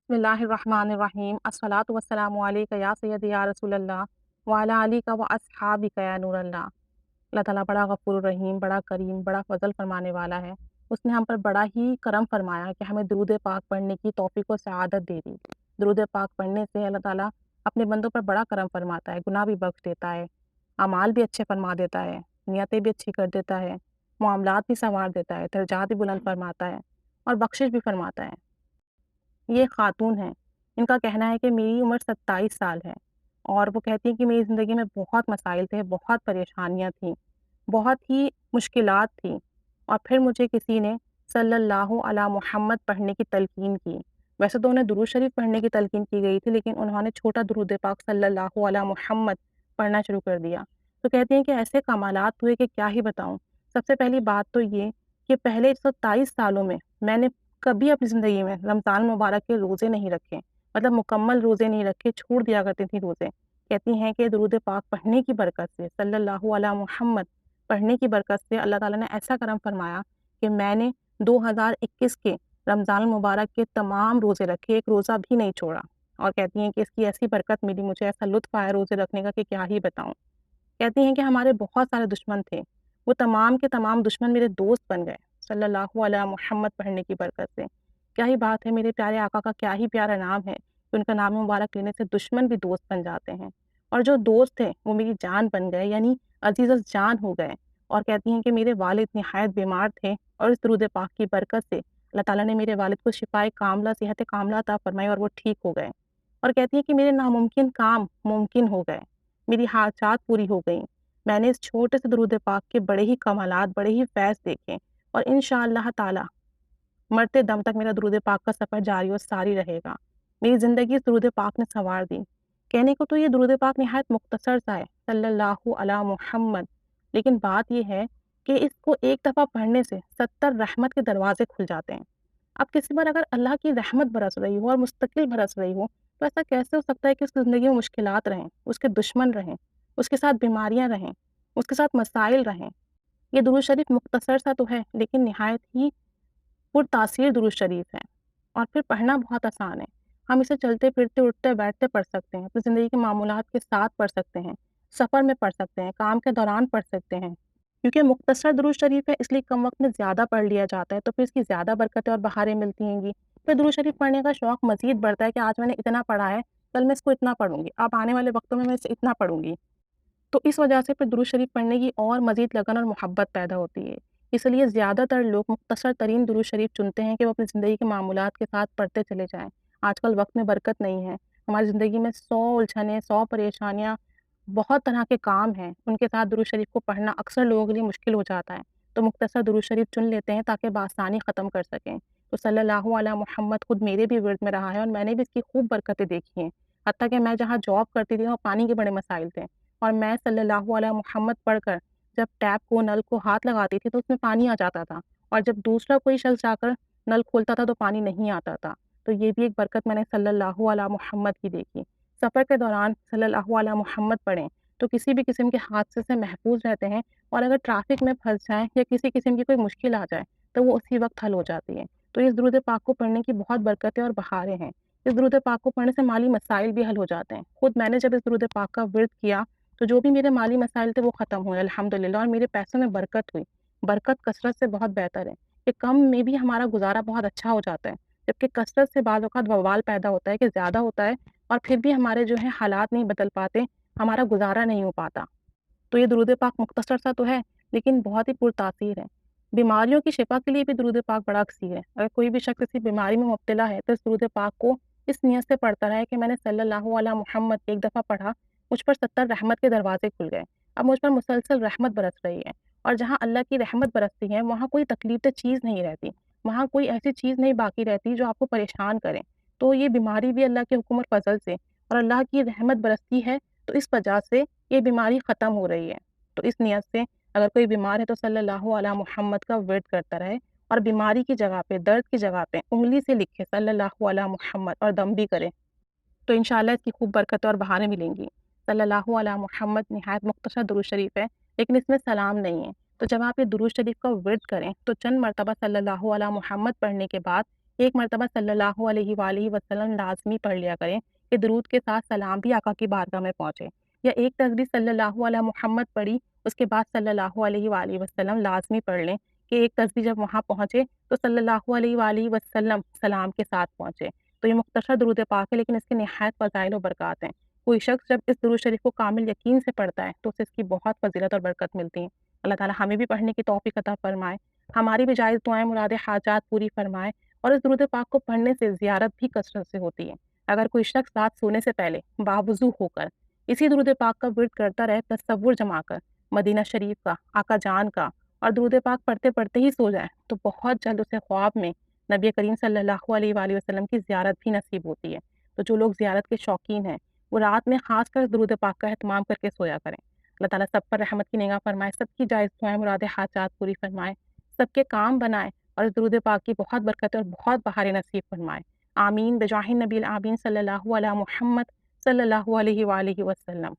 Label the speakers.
Speaker 1: बिस्मिल्लाहिर्रहमानिर्रहीम अस्सलातु वस्सलामु अलैका या सय्यदी या रसूल अल्लाह व अला आलिका व अस्हाबिका या नूर अल्लाह। अल्लाह ताला बड़ा गफूर रहीम, बड़ा करीम, बड़ा फजल फरमाने वाला है। उसने हम पर बड़ा ही करम फरमाया कि हमें दुरूद पाक पढ़ने की तौफीक व सआदत दे दी। दुरूद पाक पढ़ने से अल्लाह ताला अपने बंदों पर बड़ा करम फरमाता है, गुनाह भी बख्श देता है, अमाल भी अच्छे फरमा देता है, नियतें भी अच्छी कर देता है, मामलात भी संवार देता है, दर्जात भी बुलंद फरमाता है और बख्शिश भी फरमाता है। ये खातून हैं, इनका कहना है कि मेरी उम्र 27 साल है और वो कहती हैं कि मेरी ज़िंदगी में बहुत मसाइल थे, बहुत परेशानियाँ थीं, बहुत ही मुश्किलात थी और फिर मुझे किसी ने सल्लल्लाहु अला मुहम्मद पढ़ने की तलकीन की। वैसे तो उन्हें दुरूद शरीफ पढ़ने की तलकीन की गई थी, लेकिन उन्होंने छोटा दुरूद पाक सल्लल्लाहु अला मुहम्मद पढ़ना शुरू कर दिया। तो कहती हैं कि ऐसे कमालात हुए कि क्या ही बताऊँ। सबसे पहली बात तो ये कि पहले 27 सालों में मैंने कभी अपनी ज़िंदगी में रमज़ान मुबारक के रोज़े नहीं रखे, मतलब मुकम्मल रोज़े नहीं रखे, छोड़ दिया करती थी रोज़े। कहती हैं कि दुरूद पाक पढ़ने की बरकत से, सल्लल्लाहु अला मुहम्मद पढ़ने की बरकत से अल्लाह ताला ने ऐसा करम फरमाया कि मैंने 2021 के रमज़ान मुबारक के तमाम रोज़े रखे, एक रोज़ा भी नहीं छोड़ा। और कहती हैं कि इसकी ऐसी बरकत मिली, मुझे ऐसा लुत्फ़ आया रोज़े रखने का कि क्या ही बताऊँ। कहती हैं कि हमारे बहुत सारे दुश्मन थे, वो तमाम के तमाम दुश्मन मेरे दोस्त बन गए, सल्लल्लाहु अलैहि मुहम्मद पढ़ने की बरकत से। क्या ही बात है, मेरे प्यारे आका का क्या ही प्यारा नाम है कि उनका नाम मुबारक लेने से दुश्मन भी दोस्त बन जाते हैं। और जो दोस्त थे, वो मेरी जान बन गए, यानी अज़ीज़ जान हो गए। और कहती हैं कि मेरे वालिद निहायत बीमार थे और इस दुरूद पाक की बरकत से अल्लाह ताला ने मेरे वालिद को शिफ़ाए कामिला, सेहत कामिला अता फ़रमाई और वो ठीक हो गए। और कहती हैं कि मेरे नामुमकिन काम मुमकिन हो गए, मेरी हाजात पूरी हो गईं। मैंने इस छोटे से दुरूद पाक के बड़े ही कमालात, बड़े ही फैज़ देखे और इंशाअल्लाह ताला मरते दम तक मेरा दुरूद पाक का सफ़र जारी और सारी रहेगा। मेरी ज़िंदगी इस दुरूद पाक ने सँवार दी। कहने को तो ये दुरूद पाक निहायत मुख्तसर सा है, सल्लल्लाहु अला मुहम्मद, लेकिन बात ये है कि इसको एक दफ़ा पढ़ने से 70 रहमत के दरवाज़े खुल जाते हैं। अब किसी पर अगर अल्लाह की रहमत बरस रही हो और मुस्तकिल बरस रही हो, तो ऐसा कैसे हो सकता है कि उसकी ज़िंदगी में मुश्किलात रहें, उसके दुश्मन रहें, उसके साथ बीमारियाँ रहें, उसके साथ मसाइल रहें। ये दुरूद शरीफ मुख्तसर सा तो है, लेकिन निहायत ही पुरतासीर दुरूद शरीफ है और फिर पढ़ना बहुत आसान है। हम इसे चलते फिरते, उठते बैठते पढ़ सकते हैं, अपनी ज़िंदगी के मामूलात के साथ पढ़ सकते हैं, सफ़र में पढ़ सकते हैं, काम के दौरान पढ़ सकते हैं। क्योंकि मुख्तसर दुरूद शरीफ है, इसलिए कम वक़्त में ज़्यादा पढ़ लिया जाता है, तो फिर इसकी ज़्यादा बरकतें और बहारें मिलती हैंगी। फिर दुरूद शरीफ पढ़ने का शौक़ मज़ीद बढ़ता है कि आज मैंने इतना पढ़ा है, कल मैं इसको इतना पढ़ूँगी, अब आने वाले वक़्तों में मैं इसे इतना पढ़ूँगी। तो इस वजह से फिर दुरूद शरीफ पढ़ने की और मज़ीद लगन और मोहब्बत पैदा होती है। इसलिए ज़्यादातर लोग मुख्तसर तरीन दुरूद शरीफ चुनते हैं कि वो अपनी ज़िंदगी के मामूलात के साथ पढ़ते चले जाएँ। आजकल वक़्त में बरकत नहीं है। हमारी ज़िंदगी में 100 उलझनें, 100 परेशानियाँ, बहुत तरह के काम हैं। उनके साथ दुरूद शरीफ को पढ़ना अक्सर लोगों के लिए मुश्किल हो जाता है। तो मुख्तसर दुरूद शरीफ चुन लेते हैं ताकि बआसानी ख़त्म कर सकें। तो सल्लल्लाहु अलैहि मुहम्मद खुद मेरे भी विर्द में रहा है और मैंने भी इसकी खूब बरकतें देखी हैं। हत्ता कि मैं जहाँ जॉब करती थी, वहाँ पानी के बड़े मसाइल थे। और मैं सल्लल्लाहु अलैहि मुहम्मद पढ़कर जब टैप को, नल को हाथ लगाती थी तो उसमें पानी आ जाता था और जब दूसरा कोई शख्स जाकर नल खोलता था तो पानी नहीं आता था। तो ये भी एक बरकत मैंने सल्लल्लाहु अलैहि मुहम्मद की देखी। सफ़र के दौरान सल्लल्लाहु अलैहि मुहम्मद पढ़ें तो किसी भी किस्म के हादसे से महफूज रहते हैं और अगर ट्रैफ़िक में फँस जाएँ या किसी किस्म की कोई मुश्किल आ जाए तो वो उसी वक़्त हल हो जाती है। तो इस दुरूद पाक को पढ़ने की बहुत बरकतें और बहारें हैं। इस दुरूद पाक को पढ़ने से माली मसाइल भी हल हो जाते हैं। खुद मैंने जब इस दुरूद पाक का विर्द किया तो जो भी मेरे माली मसाइल थे वो ख़त्म हुए अल्हम्दुलिल्लाह और मेरे पैसों में बरकत हुई। बरकत कसरत से बहुत बेहतर है कि कम में भी हमारा गुज़ारा बहुत अच्छा हो जाता है, जबकि कसरत से बाज़ औक़ात बवाल पैदा होता है कि ज़्यादा होता है और फिर भी हमारे जो है हालात नहीं बदल पाते, हमारा गुज़ारा नहीं हो पाता। तो ये दुरूद पाक मुख्तसर सा तो है, लेकिन बहुत ही पुरतासीर है। बीमारियों की शिफ़ा के लिए भी दुरूद पाक बड़ा अक्सी है। अगर कोई भी शख़्स किसी बीमारी में मुब्तला है, तो इस दुरूद पाक को इस नियत से पढ़ता रहे कि मैंने सल्लल्लाहु अलैहि मुहम्मद एक दफ़ा पढ़ा, मुझ पर 70 रहमत के दरवाज़े खुल गए। अब मुझ पर मुसलसल रहमत बरस रही है और जहाँ अल्लाह की रहमत बरसती है, वहाँ कोई तकलीफ़ चीज़ नहीं रहती। वहाँ कोई ऐसी चीज़ नहीं बाकी रहती जो आपको परेशान करे। तो ये बीमारी भी अल्लाह के हुक्म और फ़ज़ल से और अल्लाह की रहमत बरसती है, तो इस वजह से ये बीमारी ख़त्म हो रही है। तो इस नियत से अगर कोई बीमार है तो सल्लल्लाहु अलैहि मुहम्मद का विर्द करता रहे और बीमारी की जगह पे, दर्द की जगह पे उँगली से लिखे सल्लल्लाहु अलैहि मुहम्मद और दम भी करे, तो इंशाअल्लाह इसकी खूब बरकतें और बहारें मिलेंगी। सल्लल्लाहु अलैहि मुहम्मद निहायत मुख्तसर दुरूद शरीफ है, लेकिन इसमें सलाम नहीं है। तो जब आप ये दुरूद शरीफ का विर्द करें, तो चंद मरतबा सल्लल्लाहु अलैहि मुहम्मद पढ़ने के बाद एक मर्तबा सल्लल्लाहु अलैहि वालैहि वसल्लम लाज़मी पढ़ लिया करें कि दुरूद के साथ सलाम भी आका की बारगाह में पहुँचे, या एक तस्बीह सल्लल्लाहु अला मुहम्मद पढ़ी, उसके बाद सल्लल्लाहु अलैहि वालैहि वसल्लम लाज़मी पढ़ लें कि एक तस्बीह जब वहाँ पहुँचे तो सल्लल्लाहु अलैहि वालैहि वसल्लम सलाम के साथ पहुँचे। तो ये मुख्तसर दुरूद पाक है, लेकिन इसके निहायत फ़ज़ाइल और बरक़ात हैं। कोई शख़्स जब इस दुरूद शरीफ को कामिल यकीन से पढ़ता है तो उसे इसकी बहुत फ़ज़ीलत और बरकत मिलती है। अल्लाह ताला हमें भी पढ़ने की तौफ़ीक़ अता फ़रमाए, हमारी भी जायज़ दुआएँ मुरादें हाजात पूरी फ़रमाए, और इस दुरूद पाक को पढ़ने से ज़ियारत भी कसरत से होती है। अगर कोई शख़्स रात सोने से पहले बावुज़ू होकर इसी दुरूद पाक का विर्द करता रहे, तसव्वुर जमा कर मदीना शरीफ का, आका जान का, और दुरूद पाक पढ़ते-पढ़ते ही सो जाए, तो बहुत जल्द उसे ख्वाब में नबी करीम सल्लल्लाहु अलैहि वालैहि वसल्लम की ज़ियारत भी नसीब होती है। तो जो लोग ज़ियारत के शौकीन हैं, वो रात में ख़ासकर दुरूद पाक का एहतमाम करके सोया करें। अल्लाह ताला सब पर रहमत की निगाह फ़रमाए, सबकी जायज़ दुआएँ मुरादें हाजात पूरी फ़रमाए, सबके काम बनाए, और इस दुरूद पाक की बहुत बरकत और बहुत बहारें नसीब फ़रमाए। आमीन बिजाहिन नबील आमीन सल्लल्लाहु अला मुहम्मद सल्लल्लाहु अलैहि वालैहि वसल्लम।